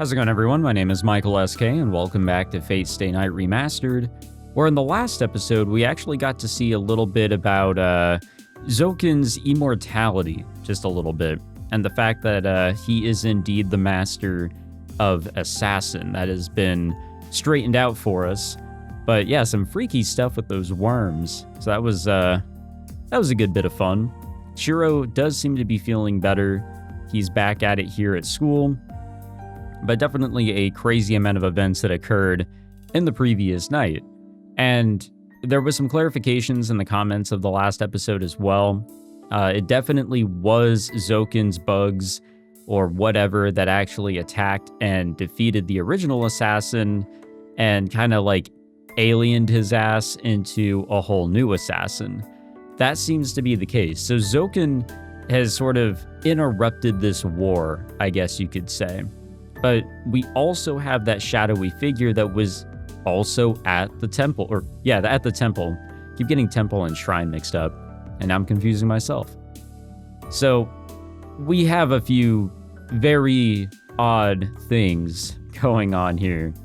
How's it going, everyone? My name is Michael SK, and welcome back to Fate Stay Night Remastered, where in the last episode, we actually got to see a little bit about Zoken's immortality, just a little bit, and the fact that he is indeed the master of assassin. That has been straightened out for us. But yeah, some freaky stuff with those worms. So that was a good bit of fun. Shirou does seem to be feeling better. He's back at it here at school. But definitely a crazy amount of events that occurred in the previous night. And there was some clarifications in the comments of the last episode as well. It definitely was Zoken's bugs or whatever that actually attacked and defeated the original assassin and kind of like aliened his ass into a whole new assassin. That seems to be the case. So Zoken has sort of interrupted this war, I guess you could say. But we also have that shadowy figure that was also at the temple, at the temple. Keep getting temple and shrine mixed up, and I'm confusing myself. So we have a few very odd things going on here,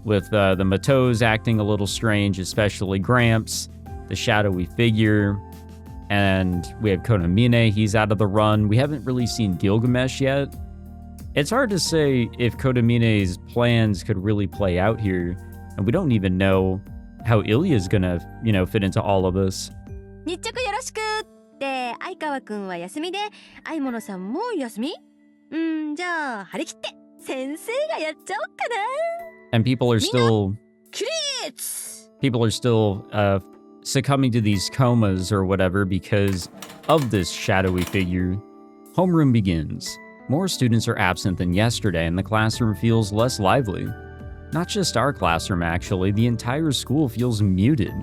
with the Matos acting a little strange, especially Gramps, the shadowy figure, and we have Konamine, he's out of the run. We haven't really seen Gilgamesh yet. It's hard to say if Konamine's plans could really play out here, and we don't even know how Ilya's gonna, fit into all of this. 日直よろしくって相川くんは休みで相物さんも休みじゃあ張り切って先生がやっちゃおうかな And people are still succumbing to these comas or whatever because of this shadowy figure. Homeroom begins. More students are absent than yesterday, and the classroom feels less lively. Not just our classroom, actually, the entire school feels muted.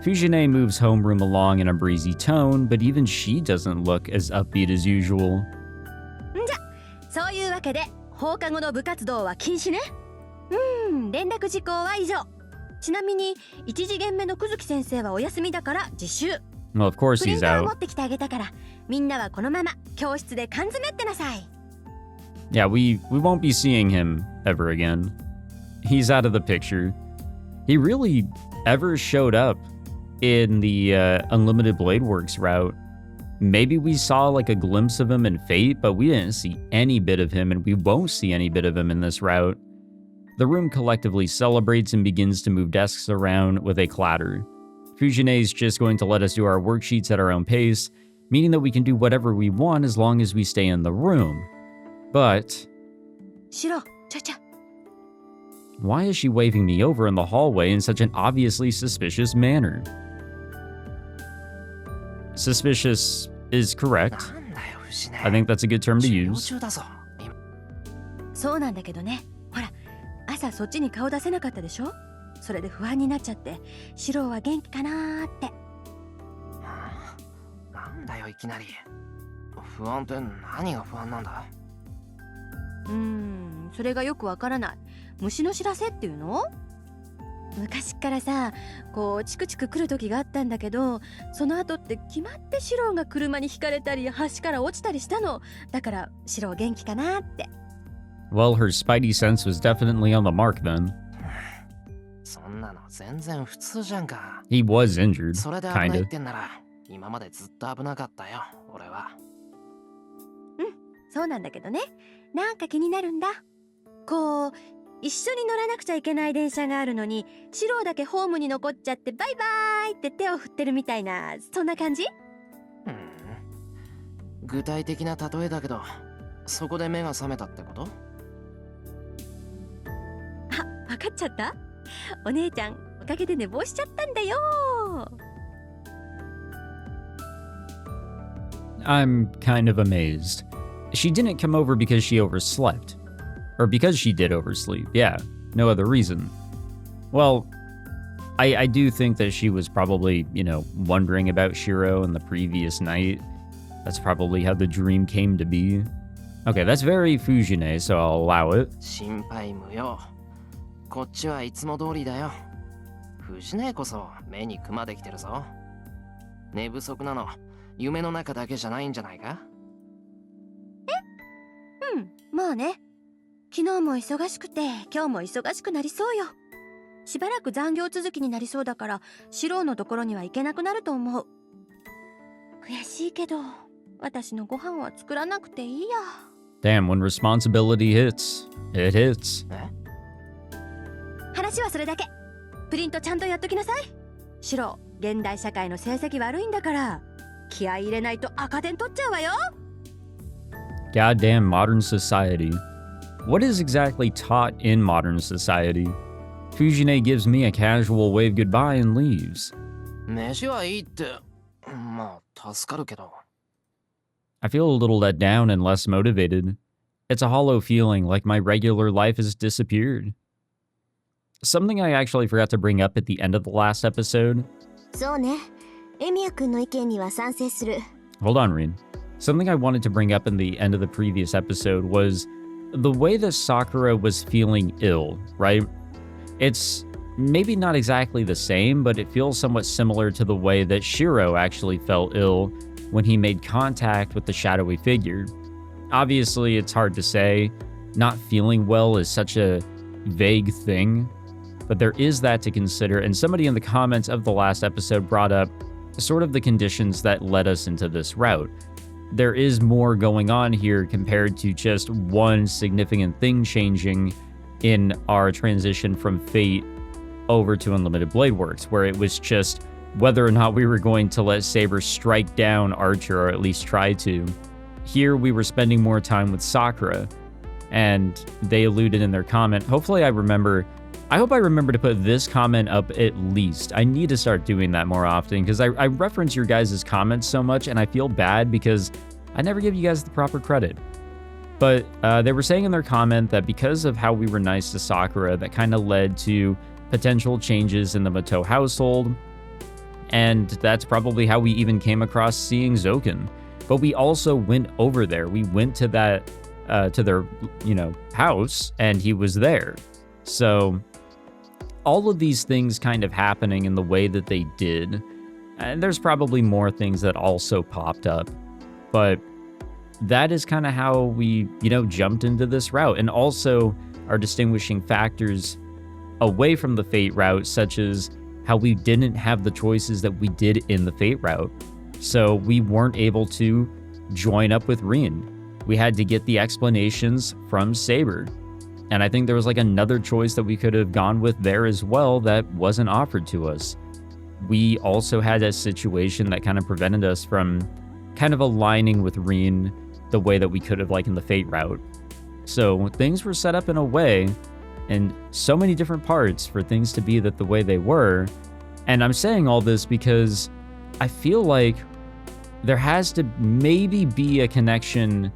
Fujine moves homeroom along in a breezy tone, but even she doesn't look as upbeat as usual. じゃ、そういうわけで放課後の部活動は禁止ね。連絡事項は以上。ちなみに1次元目の久月先生はお休みだから自習。Well, of course he's out. プリンターを持ってきてあげたから、みんなはこのまま教室で缶詰ってなさい。Yeah, we won't be seeing him ever again. He's out of the picture. He really ever showed up in the Unlimited Blade Works route. Maybe we saw like a glimpse of him in Fate, but we didn't see any bit of him, and we won't see any bit of him in this route. The room collectively celebrates and begins to move desks around with a clatter. Fujine's just going to let us do our worksheets at our own pace, meaning that we can do whatever we want as long as we stay in the room. But... Shirou, cha-cha. Why is she waving me over in the hallway in such an obviously suspicious manner? Suspicious is correct. I think that's a good term to use. そうなんだけどね。ほら、朝そっちに顔出せなかったでしょ？それで不安になっちゃって、シローは元気かなーって。なんだよいきなり。不安って何が不安なんだ？それがよくわからない。虫の知らせっていうの？昔からさ、こうチクチク来る時があったんだけど、その後って決まってシローが車にひかれたり橋から落ちたりしたの。だからシロー元気かなって。Well, her spidey sense was definitely on the mark then. そんなの全然普通じゃんか。He was injured, それで危ない kinda. ってんなら、今までずっと危なかったよ、俺は。そうなんだけどね。なんか気になるんだ。こう一緒に乗らなくちゃいけない電車があるのに、シローだけホームに残っちゃってバイバーイって手を振ってるみたいな、そんな感じ？具体的な例えだけど、そこで目が覚めたってこと？あ、わかっちゃった？お姉ちゃん、おかげで寝坊しちゃったんだよ。I'm kind of amazed. She didn't come over because she overslept. Or because she did oversleep, yeah. No other reason. Well, I do think that she was probably, wondering about Shirou in the previous night. That's probably how the dream came to be. Okay, that's very Fujine, so I'll allow it. 心配無用。こっちはいつも通りだよ。藤姉こそ目にクマできてるぞ。寝不足なの、夢の中だけじゃないんじゃないか？まあね。昨日も忙しくて今日も忙しくなりそうよ。しばらく残業続きになりそうだからシロウのところには行けなくなると思う。悔しいけど私のご飯は作らなくていいや。 Damn, when responsibility hits, it hits. 話はそれだけ。プリントちゃんとやっときなさい。シロウ、現代社会の成績悪いんだから気合い入れないと赤点取っちゃうわよ。 Goddamn modern society. What is exactly taught in modern society? Fujine gives me a casual wave goodbye and leaves. 飯はいいって、まあ助かるけど。I feel a little let down and less motivated. It's a hollow feeling like my regular life has disappeared. Something I actually forgot to bring up at the end of the last episode. そうね。エミヤ君の意見には賛成する。 Hold on, Rin. Something I wanted to bring up in the end of the previous episode was the way that Sakura was feeling ill, right? It's maybe not exactly the same, but it feels somewhat similar to the way that Shirou actually felt ill when he made contact with the shadowy figure. Obviously, it's hard to say. Not feeling well is such a vague thing, but there is that to consider, and somebody in the comments of the last episode brought up sort of the conditions that led us into this route. There is more going on here compared to just one significant thing changing in our transition from Fate over to Unlimited Blade Works, where it was just whether or not we were going to let Saber strike down Archer, or at least try to. Here we were spending more time with Sakura, and they alluded in their comment. Hopefully I hope I remember to put this comment up at least. I need to start doing that more often because I reference your guys' comments so much and I feel bad because I never give you guys the proper credit. But they were saying in their comment that because of how we were nice to Sakura, that kind of led to potential changes in the Matou household. And that's probably how we even came across seeing Zoken. But we also went over there. We went to that, to their, house, and he was there. So all of these things kind of happening in the way that they did, and there's probably more things that also popped up, but that is kind of how we, jumped into this route. And also our distinguishing factors away from the Fate route, such as how we didn't have the choices that we did in the Fate route. So we weren't able to join up with Rin. We had to get the explanations from Saber. And I think there was like another choice that we could have gone with there as well that wasn't offered to us. We also had a situation that kind of prevented us from kind of aligning with Rin the way that we could have, like in the Fate route. So things were set up in a way in so many different parts for things to be that the way they were. And I'm saying all this because I feel like there has to maybe be a connection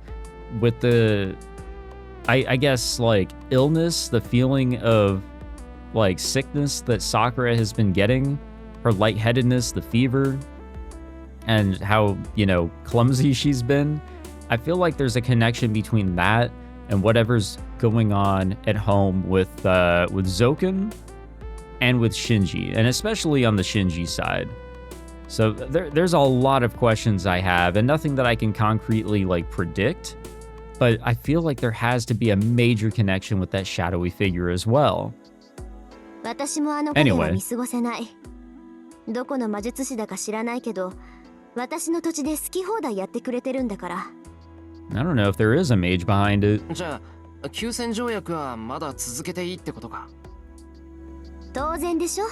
with the, I guess, like illness, the feeling of like sickness that Sakura has been getting, her lightheadedness, the fever, and how, clumsy she's been. I feel like there's a connection between that and whatever's going on at home with Zoken and with Shinji, and especially on the Shinji side. So there's a lot of questions I have, and nothing that I can concretely like predict, but I feel like there has to be a major connection with that shadowy figure as well. 私もあの影は見過ごせない。どこの魔術師だか知らないけど、私の土地で好き放題やってくれてるんだから。I don't know if there is a mage behind it. じゃあ、休戦条約はまだ続けていいってことか。当然でしょ。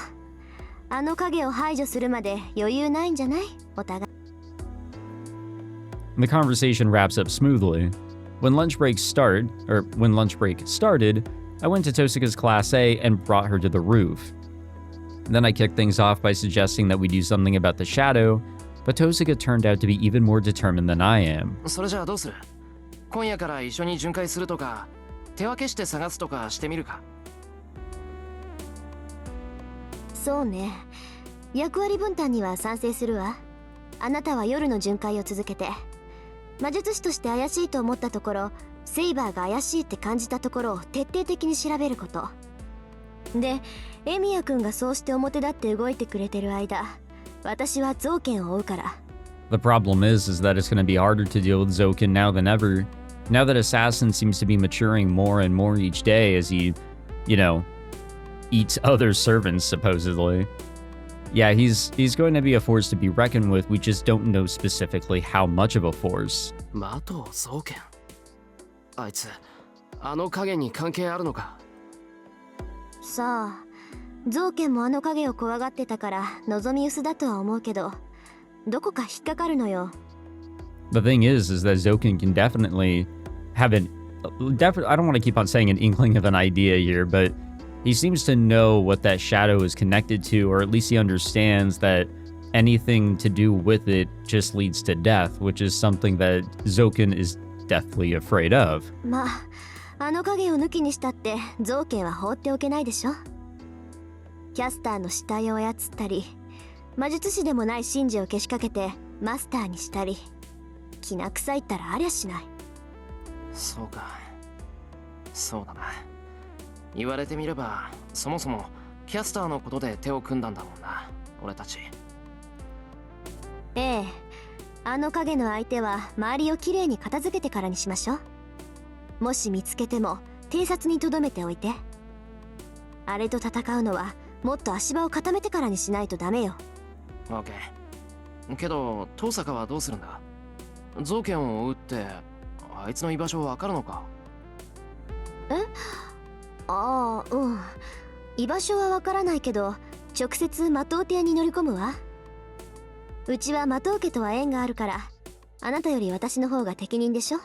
あの影を排除するまで余裕ないんじゃない？お互い。The conversation wraps up smoothly. When lunch break started, I went to Tosaka's class A and brought her to the roof. Then I kicked things off by suggesting that we do something about the shadow, but Tosaka turned out to be even more determined than I am. それじゃあどうする？今夜から一緒に巡回するとか、手分けして探すとかしてみるか。そうね。役割分担には賛成するわ。あなたは夜の巡回を続けて。魔術師として怪しいと思ったところ、セイバーが怪しいって感じたところを徹底的に調べること。で、エミヤ君がそうして表立って動いてくれてる間、私はゾウケンを追うから。The problem is that it's going to be harder to deal with Zoken now than ever. Now that Assassin seems to be maturing more and more each day as he, eats other servants, supposedly. Yeah, he's going to be a force to be reckoned with. We just don't know specifically how much of a force. マトウ双剣。あいつ、あの影に関係あるのか。さあ、造剣もあの影を怖がってたから望み薄だとは思うけど、どこか引っかかるのよ。The thing is that Zoken can definitely have I don't want to keep on saying an inkling of an idea here, but he seems to know what that shadow is connected to, or at least he understands that anything to do with it just leads to death, which is something that Zoken is deathly afraid of. まあ、あの影を抜きにしたって造剣は放っておけないでしょ。キャスターの死体を操ったり、魔術師でもない神事をけしかけてマスターにしたり、きな臭いったらありゃしない。そうか。そうだな。言われてみれば、そもそもキャスターのことで手を組んだんだもんな、俺たち。ええ、あの影の相手は周りをきれいに片付けてからにしましょう。もし見つけても偵察に留めておいて。あれと戦うのはもっと足場を固めてからにしないとダメよ。オッケー。けど、遠坂はどうするんだ？造剣を追うって、あいつの居場所わかるのか？え？ああ、うん。居場所はわからないけど、直接マトウ邸に乗り込むわ。うちはマトウ家とは縁があるから、あなたより私の方が適任でしょ。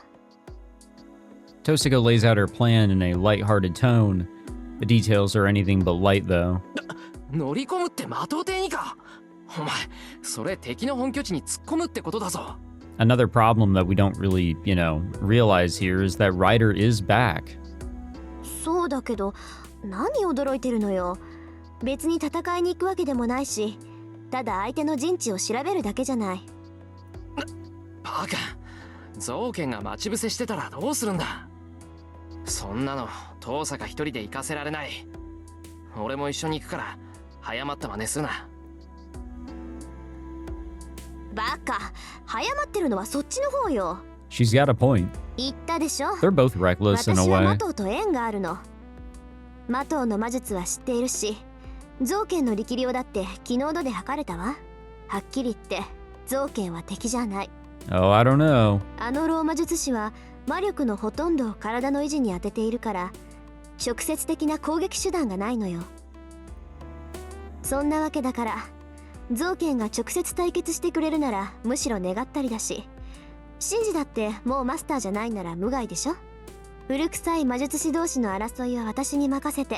Tosaka lays out her plan in a light-hearted tone. The details are anything but light, though. 乗り込むってマトウ邸にか？お前、それ敵の本拠地に突っ込むってことだぞ。Another problem that we don't really, realize here is that Ryder is back. そうだけど、何驚いてるのよ。別に戦いに行くわけでもないし、ただ相手の陣地を調べるだけじゃない。バカ、造剣が待ち伏せしてたらどうするんだ。そんなの遠坂一人で行かせられない。俺も一緒に行くから早まった真似するな。バカ、早まってるのはそっちの方よ。She's got a point. 言ったでしょ。 They're both reckless in a 私はマ way. トウと縁があるの。マトウの魔術は知っているし、造剣の力量だって昨日度で測れたわ。はっきり言って造剣は敵じゃない。 Oh, I don't know. あのローマ術師は魔力のほとんどを体の維持に当てているから、直接的な攻撃手段がないのよ。そんなわけだから、造剣が直接対決してくれるならむしろ願ったりだし、神事だってもうマスターじゃないなら無害でしょ。古臭い魔術師同士の争いは私に任せて、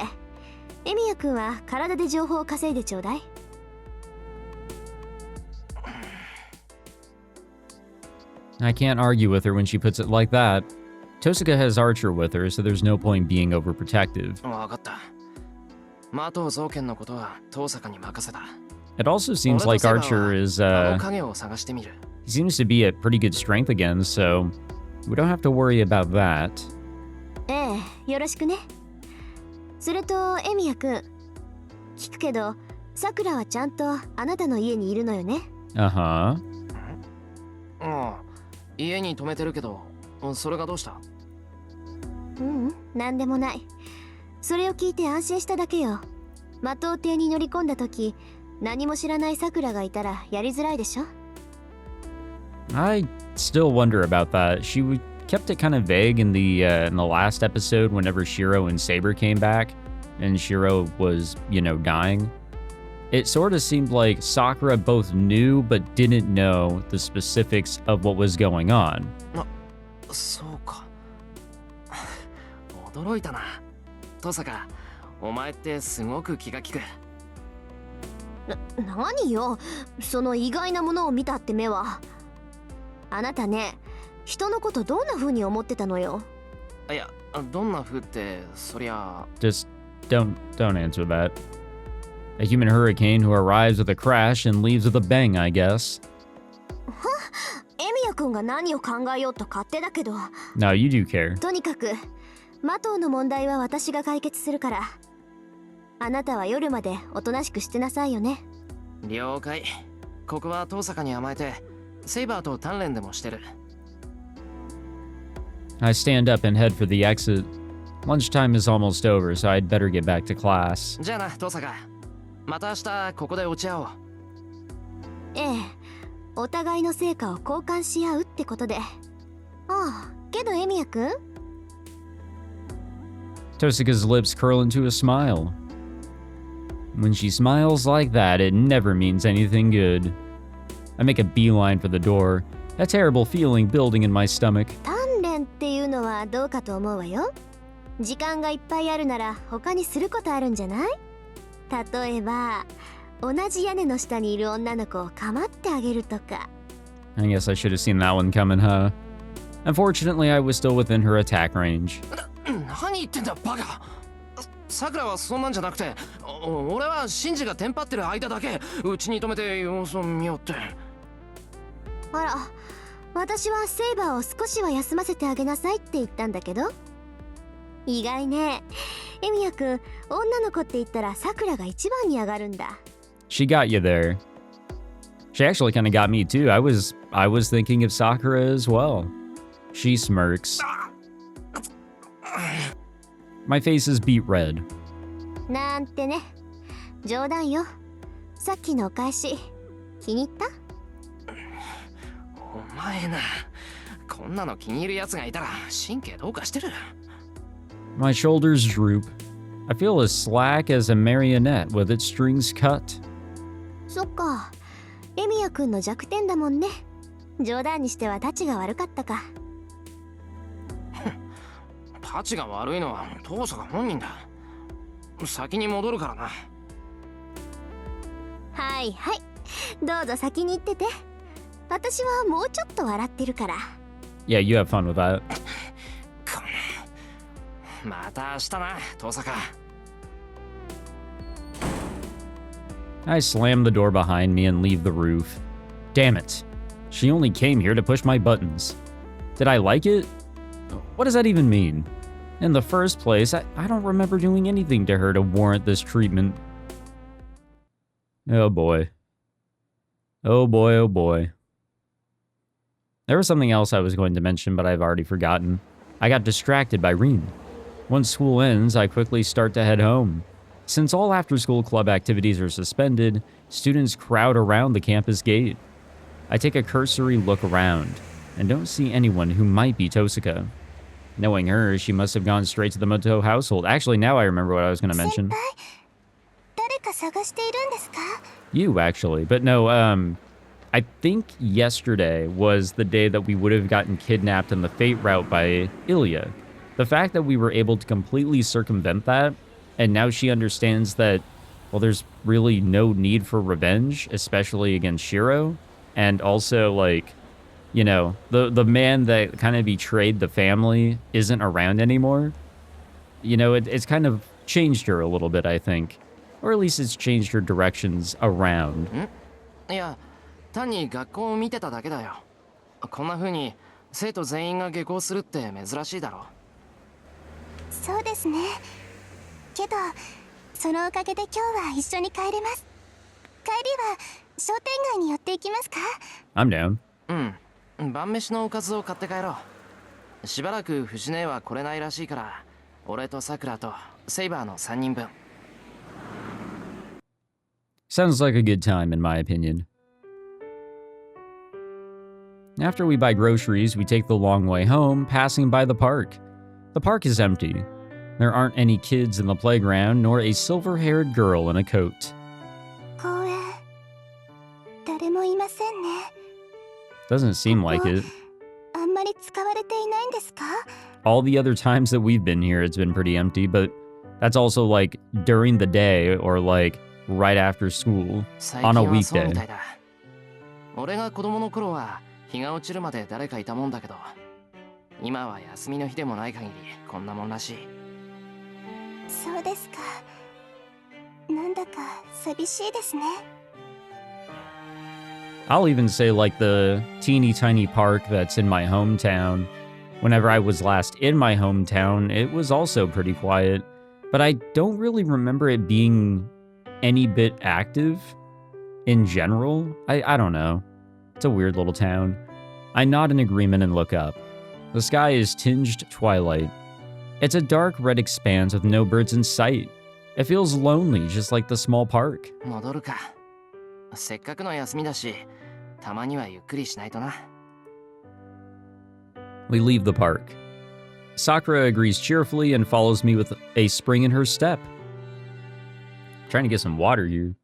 エミヤ君は体で情報を稼いでちょうだい。I can't argue with her when she puts it like that. Tosaka has Archer with her, so there's no point being overprotective. わかった。マトウ造剣のことは遠坂に任せた。It also seems like Archer is, あの影を探してみる。he seems to be at pretty good strength again, so we don't have to worry about that. ええ、よろしくね。それとエミヤ君、聞くけどさくらはちゃんとあなたの家にいるのよね。Uh-huh. うん、家に泊めてるけど、それがどうした？ううん、なんでもない。それを聞いて安心しただけよ。マトウ邸に乗り込んだ時、何も知らないさくらがいたらやりづらいでしょ。I still wonder about that. Kept it kind of vague in the last episode whenever Shirou and Saber came back and Shirou was, dying. It sort of seemed like Sakura both knew but didn't know the specifics of what was going on. そうか。驚いたな。遠坂、お前ってすごく気が利く。何よ、その意外なものを見たって目は。あなたね、人のことどんな風に思ってたのよ。いや、どんな風ってそりゃ。 Just don't answer that. A human hurricane who arrives with a crash and leaves with a bang, I guess. エミヤ君が何を考えようと勝手だけど。 No, you do care. とにかくマトウの問題は私が解決するから、あなたは夜までおとなしくしてなさいよね。了解。ここは遠坂に甘えてセイバーと鍛錬でもしてる。I stand up and head for the exit. Lunchtime is almost over, so I'd better get back to class. じゃあな登坂、また明日ここで落ち合おう。ええ、お互いの成果を交換し合うってことで。ああ、けどエミヤくん Tosaka's lips curl into a smile. When she smiles like that, it never means anything good. I make a beeline for the door, a terrible feeling building in my stomach. 鍛錬っていうのはどうかと思うわよ。時間がいっぱいあるなら他にすることあるんじゃない？例えば同じ屋根の下にいる女の子を構ってあげるとか。I guess I should have seen that one coming, huh? Unfortunately, I was still within her attack range. 何言ってんだバカ。さくらはそんなんじゃなくて、俺はシンジがテンパってる間だけうちに止めて様子を見ようって。あら、私はセイバーを少しは休ませてあげなさいって言ったんだけど。意外ね。エミヤくん、女の子って言ったらさくらが一番に上がるんだ。She got you there. She actually kind of got me too. I was thinking of Sakura as well. She smirks. My face is beet red. なんてね。冗談よ。さっきのお返し、気に入った？お前な、こんなの気に入るやつがいたら神経どうかしてる。My shoulders droop. I feel as slack as a marionette with its strings cut. そっか。エミヤくんの弱点だもんね。冗談にしてはタチが悪かったか。タチが悪いのは父さん本人だ。先に戻るからな。はいはい。どうぞ先に行ってて。私はもうちょっと笑ってるから。Yeah, you have fun with that. また明日な、登坂。I slam the door behind me and leave the roof. Damn it. She only came here to push my buttons. Did I like it? What does that even mean? In the first place, I don't remember doing anything to her to warrant this treatment. Oh boy. Oh boy, oh boy. There was something else I was going to mention, but I've already forgotten. I got distracted by Rin. Once school ends, I quickly start to head home. Since all after-school club activities are suspended, students crowd around the campus gate. I take a cursory look around, and don't see anyone who might be Tosaka. Knowing her, she must have gone straight to the Matou household. Actually, now I remember what I was going to mention. You, actually. But no, I think yesterday was the day that we would have gotten kidnapped on the Fate route by Ilya. The fact that we were able to completely circumvent that, and now she understands that, well, there's really no need for revenge, especially against Shirou, and also, like, you know, the man that kind of betrayed the family isn't around anymore. You know, it's kind of changed her a little bit, I think. Or at least it's changed her directions around. いや、単に学校を見てただけだよ。こんな風に生徒全員が下校するって珍しいだろ。そうですね。けど、そのおかげで今日は一緒に帰れます。帰りは商店街に寄っていきますか？ I'm down. うん。晩飯のおかずを買って帰ろう。しばらく藤姉は来れないらしいから、俺とさくらとセイバーの3人分。Sounds like a good time, in my opinion. After we buy groceries, we take the long way home, passing by the park. The park is empty. There aren't any kids in the playground, nor a silver-haired girl in a coat. 公園、誰もいませんね。 Doesn't seem like it. あんまり使われていないんですか? All the other times that we've been here, it's been pretty empty, but that's also like during the day or like right after school on a weekday. 俺が子供の頃は日が落ちるまで誰かいたもんだけど、今は休みの日でもない限りこんなもんらしい。そうですか。なんだか寂しいですね。I'll even say like the teeny tiny park that's in my hometown. Whenever I was last in my hometown, it was also pretty quiet, but I don't really remember it being any bit active in general. I don't know. It's a weird little town. I nod in agreement and look up. The sky is tinged twilight. It's a dark red expanse with no birds in sight. It feels lonely, just like the small park. 戻るか。せっかくの休みだし、たまにはゆっくりしないとな。We leave the park. Sakura agrees cheerfully and follows me with a spring in her step. Trying to get some water here.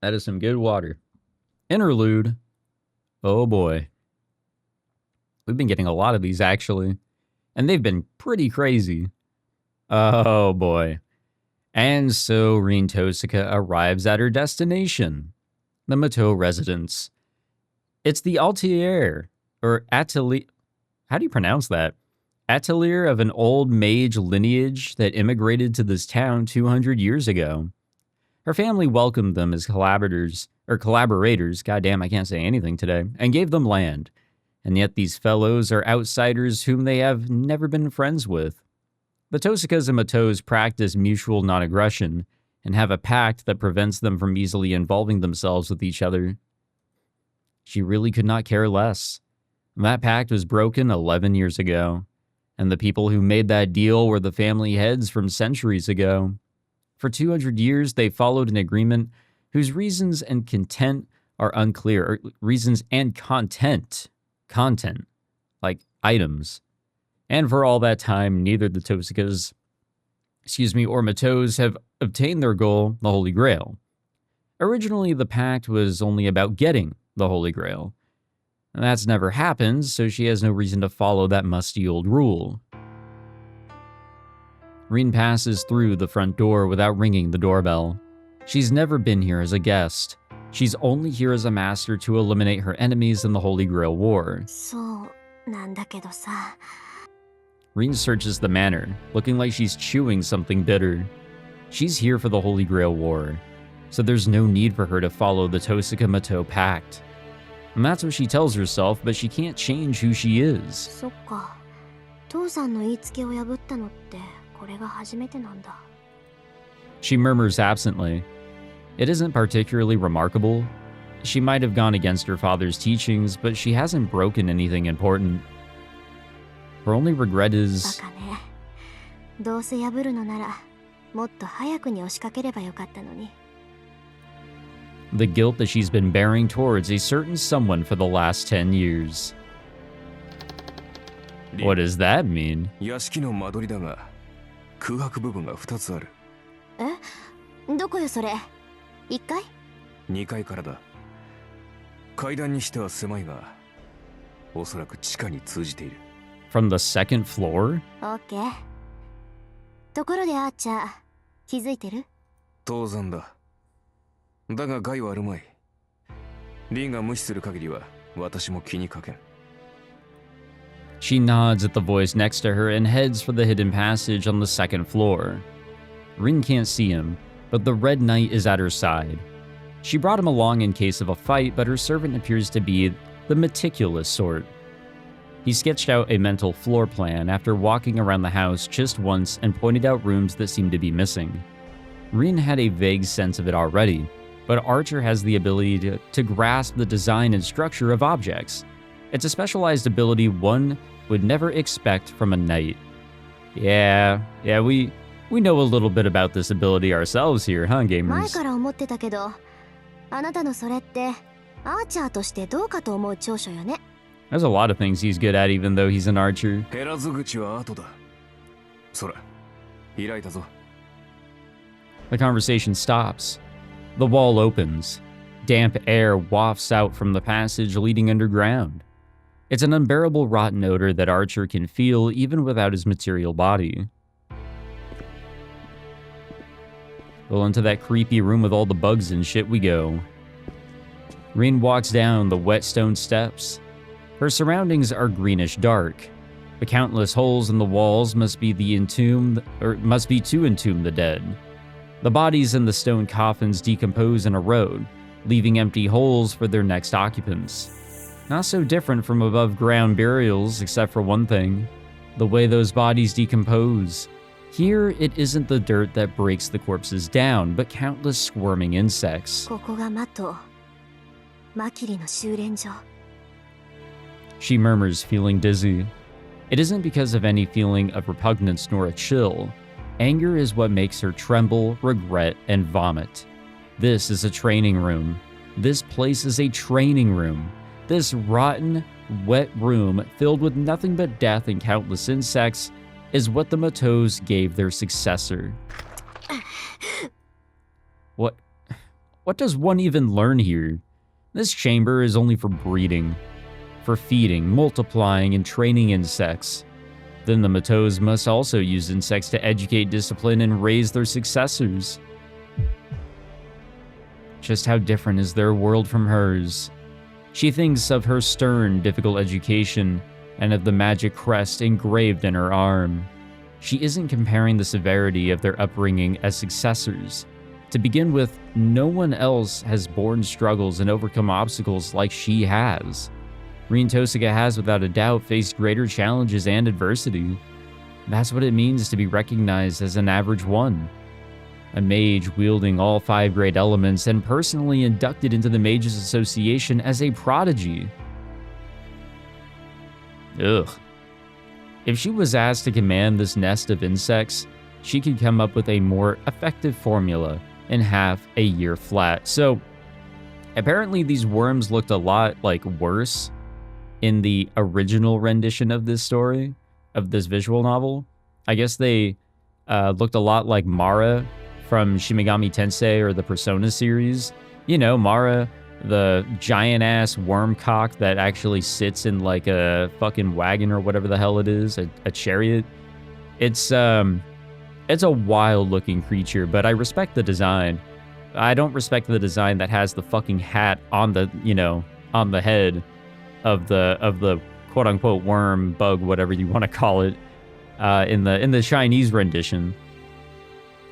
That is some good water. Interlude. Oh boy. We've been getting a lot of these actually. And they've been pretty crazy. Oh boy. And so Rin Tosaka arrives at her destination, the Matou residence. It's the atelier, or atelier. How do you pronounce that? Atelier of an old mage lineage that immigrated to this town 200 years ago. Her family welcomed them as collaborators, goddamn, I can't say anything today, and gave them land. And yet these fellows are outsiders whom they have never been friends with. The Tosakas and Matous practice mutual non-aggression and have a pact that prevents them from easily involving themselves with each other. She really could not care less. That pact was broken 11 years ago, and the people who made that deal were the family heads from centuries ago. For 200 years, they followed an agreement whose reasons and content are unclear, or reasons and content, like items. And for all that time, neither the Tosakas, or Matous have obtained their goal, the Holy Grail. Originally, the pact was only about getting the Holy Grail. And that's never happened, so she has no reason to follow that musty old rule. Rin passes through the front door without ringing the doorbell. She's never been here as a guest. She's only here as a master to eliminate her enemies in the Holy Grail War. そうなんだけどさ。 Rin searches the manor, looking like she's chewing something bitter. She's here for the Holy Grail War, so there's no need for her to follow the Tosaka Matou pact. And that's what she tells herself, but she can't change who she is. そっか。父さんの言いつけを破ったのってこれが初めてなんだ。 She murmurs absently. It isn't particularly remarkable. She might have gone against her father's teachings, but she hasn't broken anything important. Her only regret バ is... カね。どうせ破るのならもっと早くに押しかければよかったのに。 the guilt that she's been bearing towards a certain someone for the last 10 years. What does that mean? 屋敷の間取りだが空白部分が2つある。え？どこよそれ？1階？2階からだ。階段にしては狭いが、おそらく地下に通じている。From the second floor? オッケー。ところでアーチャー、気づいてる？当然だ。だが害はあるまい。リンが無視する限りは私も気にかけん。She nods at the voice next to her and heads for the hidden passage on the second floor. Rin can't see him, but the Red Knight is at her side. She brought him along in case of a fight, but her servant appears to be the meticulous sort. He sketched out a mental floor plan after walking around the house just once and pointed out rooms that seemed to be missing. Rin had a vague sense of it already, but Archer has the ability to grasp the design and structure of objects. It's a specialized ability one would never expect from a knight. Yeah, we know a little bit about this ability ourselves here, huh, 前 gamers? から思ってたけど、あなたのそれってアーチャーとしてどうかと思う長所よね。There's a lot of things he's good at even though he's an archer. 減らず口は後だ。そら、開いたぞ。The conversation stops. The wall opens. Damp air wafts out from the passage leading underground. It's an unbearable rotten odor that Archer can feel even without his material body. Well, into that creepy room with all the bugs and shit we go. Rin walks down the wet stone steps. Her surroundings are greenish dark. The countless holes in the walls must be to entomb the dead. The bodies in the stone coffins decompose in a row, leaving empty holes for their next occupants. Not so different from above-ground burials, except for one thing: the way those bodies decompose. Here, it isn't the dirt that breaks the corpses down, but countless squirming insects. ここがマトウ、マキリの修練所。she murmurs, feeling dizzy. It isn't because of any feeling of repugnance nor a chill. Anger is what makes her tremble, regret, and vomit. This is a training room. This place is a training room. This rotten, wet room filled with nothing but death and countless insects is what the Matous gave their successor. What does one even learn here? This chamber is only for breeding, for feeding, multiplying, and training insects. Then the Matous must also use insects to educate, discipline, and raise their successors. Just how different is their world from hers? She thinks of her stern, difficult education and of the magic crest engraved in her arm. She isn't comparing the severity of their upbringing as successors. To begin with, no one else has borne struggles and overcome obstacles like she has. Rin Tosuke has, without a doubt, faced greater challenges and adversity. That's what it means to be recognized as an average one. A mage wielding all 5 great elements and personally inducted into the Mages Association as a prodigy. Ugh. If she was asked to command this nest of insects, she could come up with a more effective formula in half a year flat. So, apparently these worms looked a lot worse in the original rendition of this story, of this visual novel. I guess they looked a lot like Mara from Shin Megami Tensei or the Persona series. You know, Mara, the giant-ass worm cock that actually sits in a fucking wagon or whatever the hell it is, a chariot. It's a wild-looking creature, but I respect the design. I don't respect the design that has the fucking hat on the, on the head of the quote-unquote worm, bug, whatever you want to call it, in the Chinese rendition.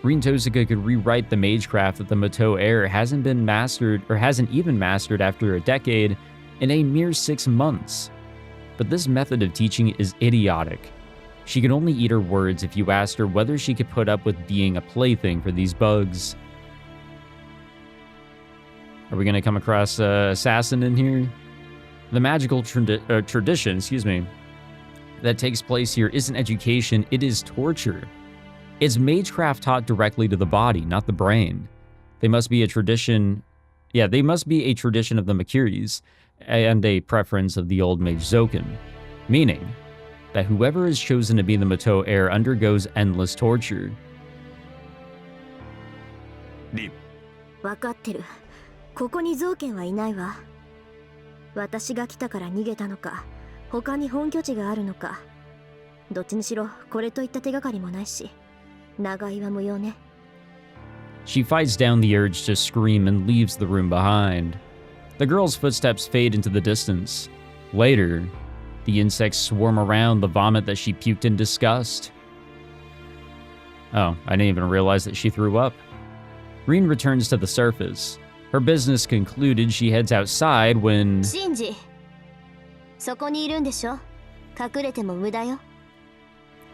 Rin Tosuke could rewrite the magecraft that the Matou heir hasn't even mastered after a decade in a mere 6 months. But this method of teaching is idiotic. She could only eat her words if you asked her whether she could put up with being a plaything for these bugs. Are we gonna come across assassin in here? The magical tradition, that takes place here isn't education, it is torture. It's magecraft taught directly to the body, not the brain. They must be a tradition of the Makuris, and a preference of the old mage Zoken, meaning that whoever is chosen to be the Matou heir undergoes endless torture. わかってる。ここに造剣はいないわ。私が来たから逃げたのか、他に本拠地があるのか。どっちにしろこれといった手がかりもないし、長居は無用ね。She fights down the urge to scream and leaves the room behind. The girl's footsteps fade into the distance. Later, the insects swarm around the vomit that she puked in disgust. Oh, I didn't even realize that she threw up. Rin returns to the surface. Her business concluded, she heads outside when... シンジ、そこにいるんでしょ？隠れても無駄よ。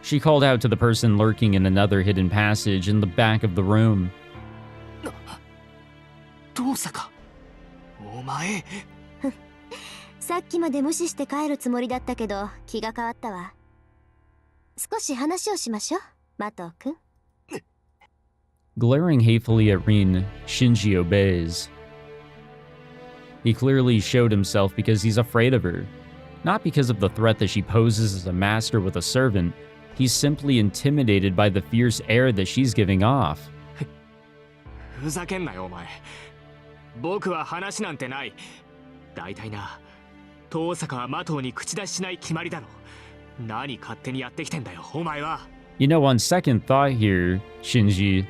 She called out to the person lurking in another hidden passage in the back of the room. どうさか、お前。さっきまで無視して帰るつもりだったけど気が変わったわ。少し話をしましょう、マトウ君。 Glaring hatefully at Rin, Shinji obeys. He clearly showed himself because he's afraid of her. Not because of the threat that she poses as a master with a servant. He's simply intimidated by the fierce air that she's giving off. ふざけんなよお前。僕は話なんてない。大体な、遠坂はマトウに口出ししない決まりだろ。何勝手にやってきてんだよお前は。You know, on second thought here, Shinji,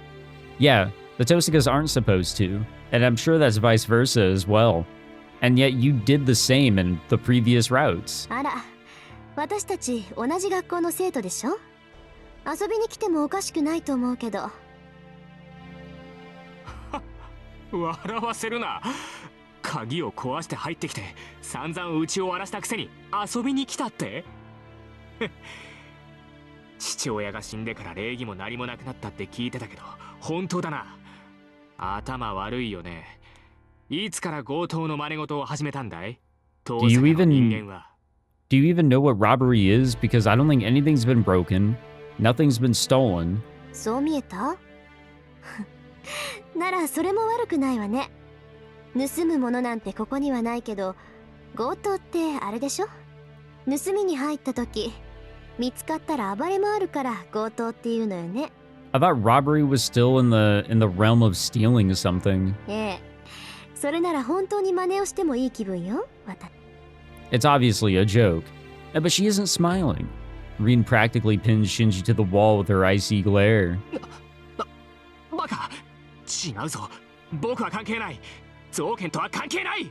yeah, the Tosakas aren't supposed to, and I'm sure that's vice versa as well. And yet you did the same in the previous routes. あら、私たち同じ学校の生徒でしょ？遊びに来てもおかしくないと思うけど。笑わせるな。鍵を壊して入ってきて散々家を荒らしたくせに遊びに来たって。父親が死んでから礼儀も何もなくなったって聞いてたけど本当だな。頭悪いよね。いつから強盗の真似事を始めたんだい？ Do you even Do you even know what robbery is? Because I don't think anything's been broken. Nothing's been stolen. そう見えたならそれも悪くないわね。盗むものなんてここにはないけど、強盗ってあれでしょ。盗みに入った時見つかったら暴れ回るから強盗っていうのよね。 I thought robbery was still in the realm of stealing something. ええ、それなら本当に真似をしてもいい気分よ。私 It's obviously a joke. But she isn't smiling. Rin practically pins Shinji to the wall with her icy glare. バカ、違うぞ。僕は関係ない。造剣とは関係ない。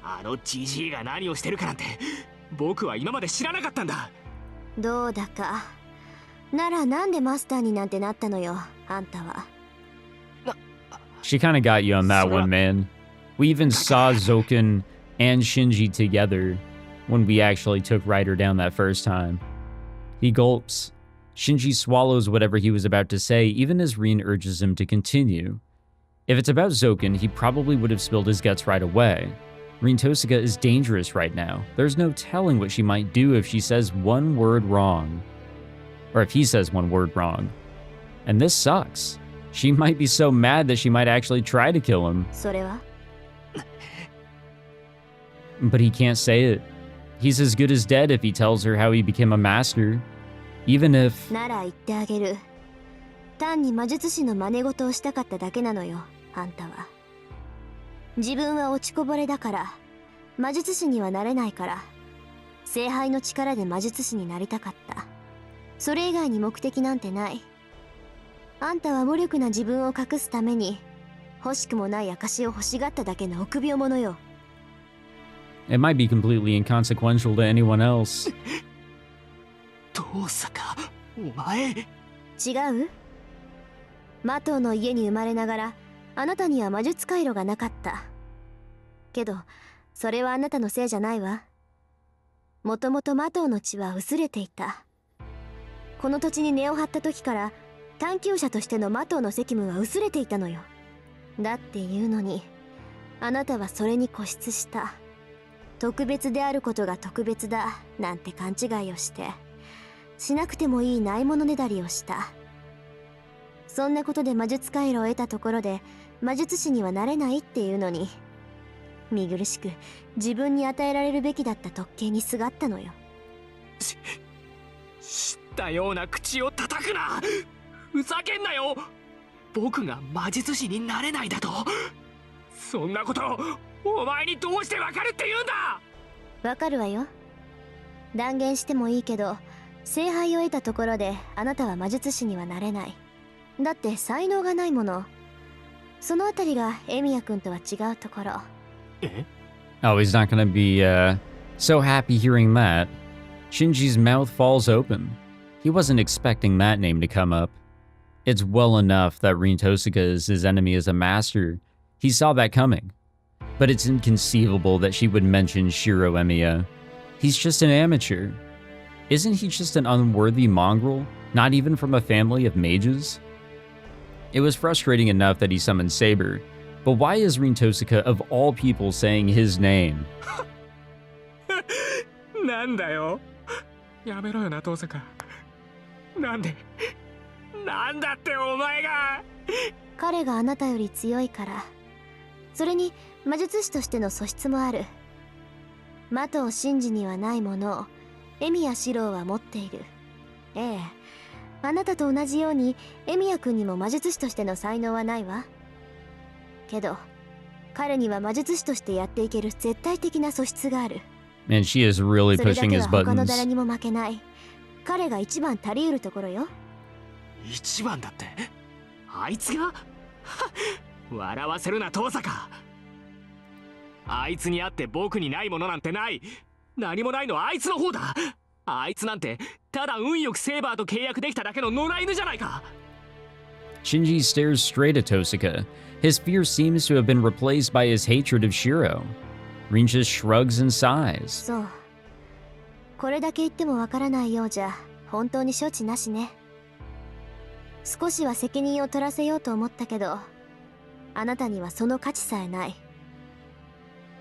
あのジジイが何をしてるかなんて僕は今まで知らなかったんだ。どうだか。ならなんでマスターになんてなったのよ、あんたは。 She kind of got you on that one, man. We even saw Zoken and Shinji together when we actually took Ryder down that first time. He gulps. Shinji swallows whatever he was about to say, even as Rin urges him to continue. If it's about Zoken, he probably would have spilled his guts right away. Rin Tosuka is dangerous right now. There's no telling what she might do if she says one word wrong. Or if he says one word wrong. And this sucks. She might be so mad that she might actually try to kill him. それは But he can't say it. He's as good as dead if he tells her how he became a master. Even if... なら言ってあげる。単に魔術師の真似事をしたかっただけなのよ、あんたは。自分は落ちこぼれだから魔術師にはなれないから聖杯の力で魔術師になりたかった。それ以外に目的なんてない。あんたは無力な自分を隠すために欲しくもない証を欲しがっただけの臆病者よ。 It might be completely inconsequential to anyone else. 遠坂、お前。違う？マトウの家に生まれながらあなたには魔術回路がなかった。けどそれはあなたのせいじゃないわ。もともとマトウの血は薄れていた。この土地に根を張った時から探求者としてのマトウの責務は薄れていたのよ。だっていうのにあなたはそれに固執した。特別であることが特別だなんて勘違いをしてしなくてもいいないものねだりをした。そんなことで魔術回路を得たところで魔術師にはなれないっていうのに見苦しく自分に与えられるべきだった特権にすがったのよ。知ったような口を叩くな。ふざけんなよ。僕が魔術師になれないだと。そんなことお前にどうしてわかるって言うんだ。わかるわよ。断言してもいいけど聖杯を得たところであなたは魔術師にはなれない。だって才能がないもの。そのあたりがエミヤ君とは違うところ。え？ Oh, he's not gonna be, so happy hearing that. Shinji's mouth falls open. He wasn't expecting that name to come up. It's well enough that Rin Tosuka is his enemy as a master. He saw that coming. But it's inconceivable that she would mention Shirou Emiya. He's just an amateur. Isn't he just an unworthy mongrel? Not even from a family of mages? It was frustrating enough that he summoned Saber, but why is Rin Tosuka of all people saying his name? なんだよ。やめろよな、遠坂。なんでなんだってお前が。彼があなたより強いから。それに魔術師としての素質もある。マトウ真治にはないものをエミヤ四郎は持っている。ええ、あなたと同じようにエミヤ君にも魔術師としての才能はないわ。けど彼には魔術師としてやっていける絶対的な素質がある。Man, she is really それだ pushing け his は他の buttons. 誰にも負けない。彼が一番足りうるところよ。一番だって。あいつが笑わせるな、遠坂。あいつにあって僕にないものなんてない。何もないのはあいつの方だ。あいつなんてただ運よくセーバーと契約できただけの野良犬じゃないか。 Shinji stares straight at Tosuka. His fear seems to have been replaced by his hatred of Shirou. Rin just shrugs and sighs. そう。これだけ言ってもわからないようじゃ本当に処置なしね。少しは責任を取らせようと思ったけどあなたにはその価値さえない。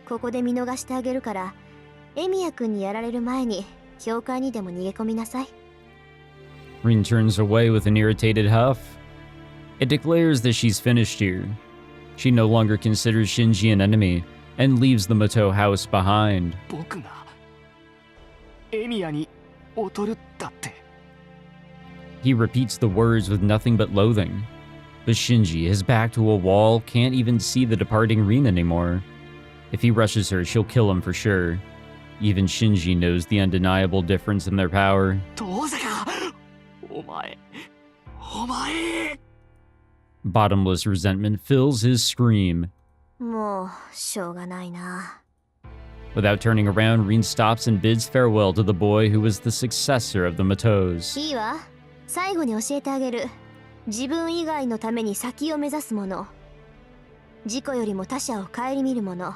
ここで見逃してあげるからエミヤ君にやられる前に教会にでも逃げ込みなさい。 Rin turns away with an irritated huff. It declares that she's finished here. She no longer considers Shinji an enemy and leaves the Matou house behind. 僕がエミヤに劣るったって。 He repeats the words with nothing but loathing. But Shinji, his back to a wall, can't even see the departing Rin anymore. If he rushes her, she'll kill him for sure. Even Shinji knows the undeniable difference in their power. どうせかお前 Bottomless resentment fills his scream. もうしょうがないな。 Without turning around, Rin stops and bids farewell to the boy who was the successor of the Matous. いいわ。最後に教えてあげる。自分以外のために先を目指すもの。自己よりも他者を顧みるもの。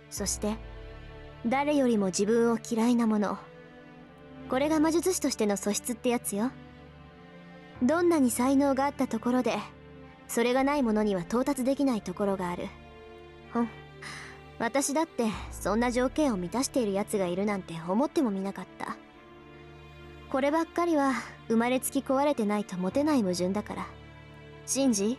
そして誰よりも自分を嫌いなもの。これが魔術師としての素質ってやつよ。どんなに才能があったところでそれがないものには到達できないところがある。私だってそんな条件を満たしているやつがいるなんて思ってもみなかった。こればっかりは生まれつき壊れてないと持てない矛盾だから。シンジ、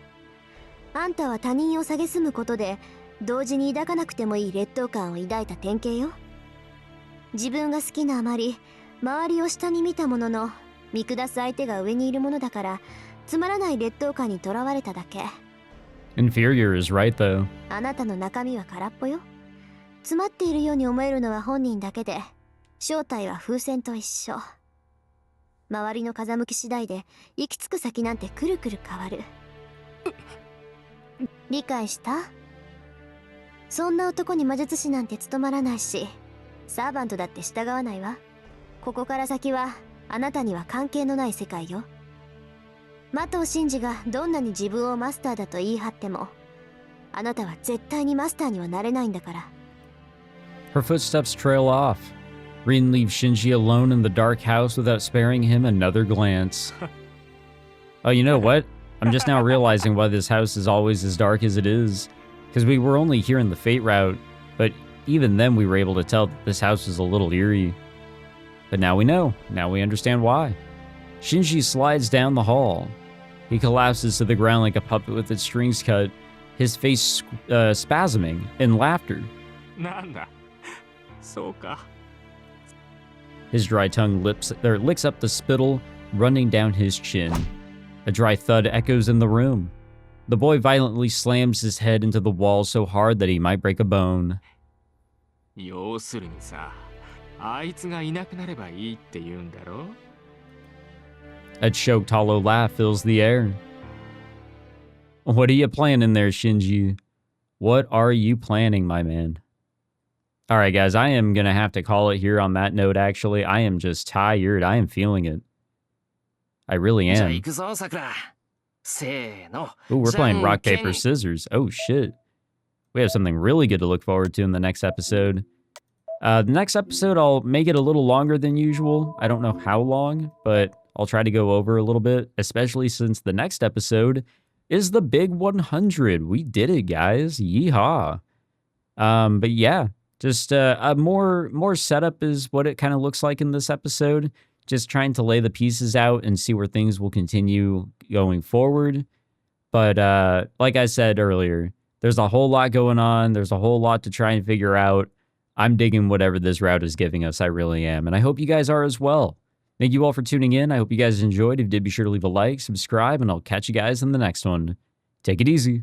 あんたは他人を蔑むことで同時に抱かなくてもいい劣等感を抱いた典型よ。自分が好きなあまり周りを下に見たものの見下す相手が上にいるものだからつまらない劣等感にとらわれただけ。 Inferior is right, though. あなたの中身は空っぽよ。詰まっているように思えるのは本人だけで正体は風船と一緒。周りの風向き次第で行き着く先なんてくるくる変わる。理解した？そんな男に魔術師なんて務まらないし、サーバントだって従わないわ。ここから先はあなたには関係のない世界よ。マトウシンジがどんなに自分をマスターだと言い張っても、あなたは絶対にマスターにはなれないんだから。 Her footsteps trail off. Rin leaves Shinji alone in the dark house without sparing him another glance. Oh, you know what? I'm just now realizing why this house is always as dark as it is. Because we were only here in the Fate route, but even then we were able to tell that this house is a little eerie. But now we know. Now we understand why. Shinji slides down the hall. He collapses to the ground like a puppet with its strings cut, his face spasming in laughter. なんだそうか。 His dry tongue licks up the spittle running down his chin. A dry thud echoes in the room. The boy violently slams his head into the wall so hard that he might break a bone. 要するにさ、あいつがいなくなればいいって言うんだろ。 A choked hollow laugh fills the air. What are you planning there, Shinji? What are you planning, my man? Alright guys, I am gonna have to call it here on that note actually. I am just tired. I am feeling it. I really じゃあ am. 行くぞ、さくら。せーの。 Ooh, we're playing rock, じゃんけん paper, scissors. Oh shit. We have something really good to look forward to in the next episode. The next episode, I'll make it a little longer than usual. I don't know how long, but I'll try to go over a little bit, especially since the next episode is the big 100. We did it, guys. Yeehaw. But yeah, just a more setup is what it kind of looks like in this episode. Just trying to lay the pieces out and see where things will continue going forward. But like I said earlier, there's a whole lot going on. There's a whole lot to try and figure out. I'm digging whatever this route is giving us. I really am. And I hope you guys are as well. Thank you all for tuning in. I hope you guys enjoyed. If you did, be sure to leave a like, subscribe, and I'll catch you guys in the next one. Take it easy.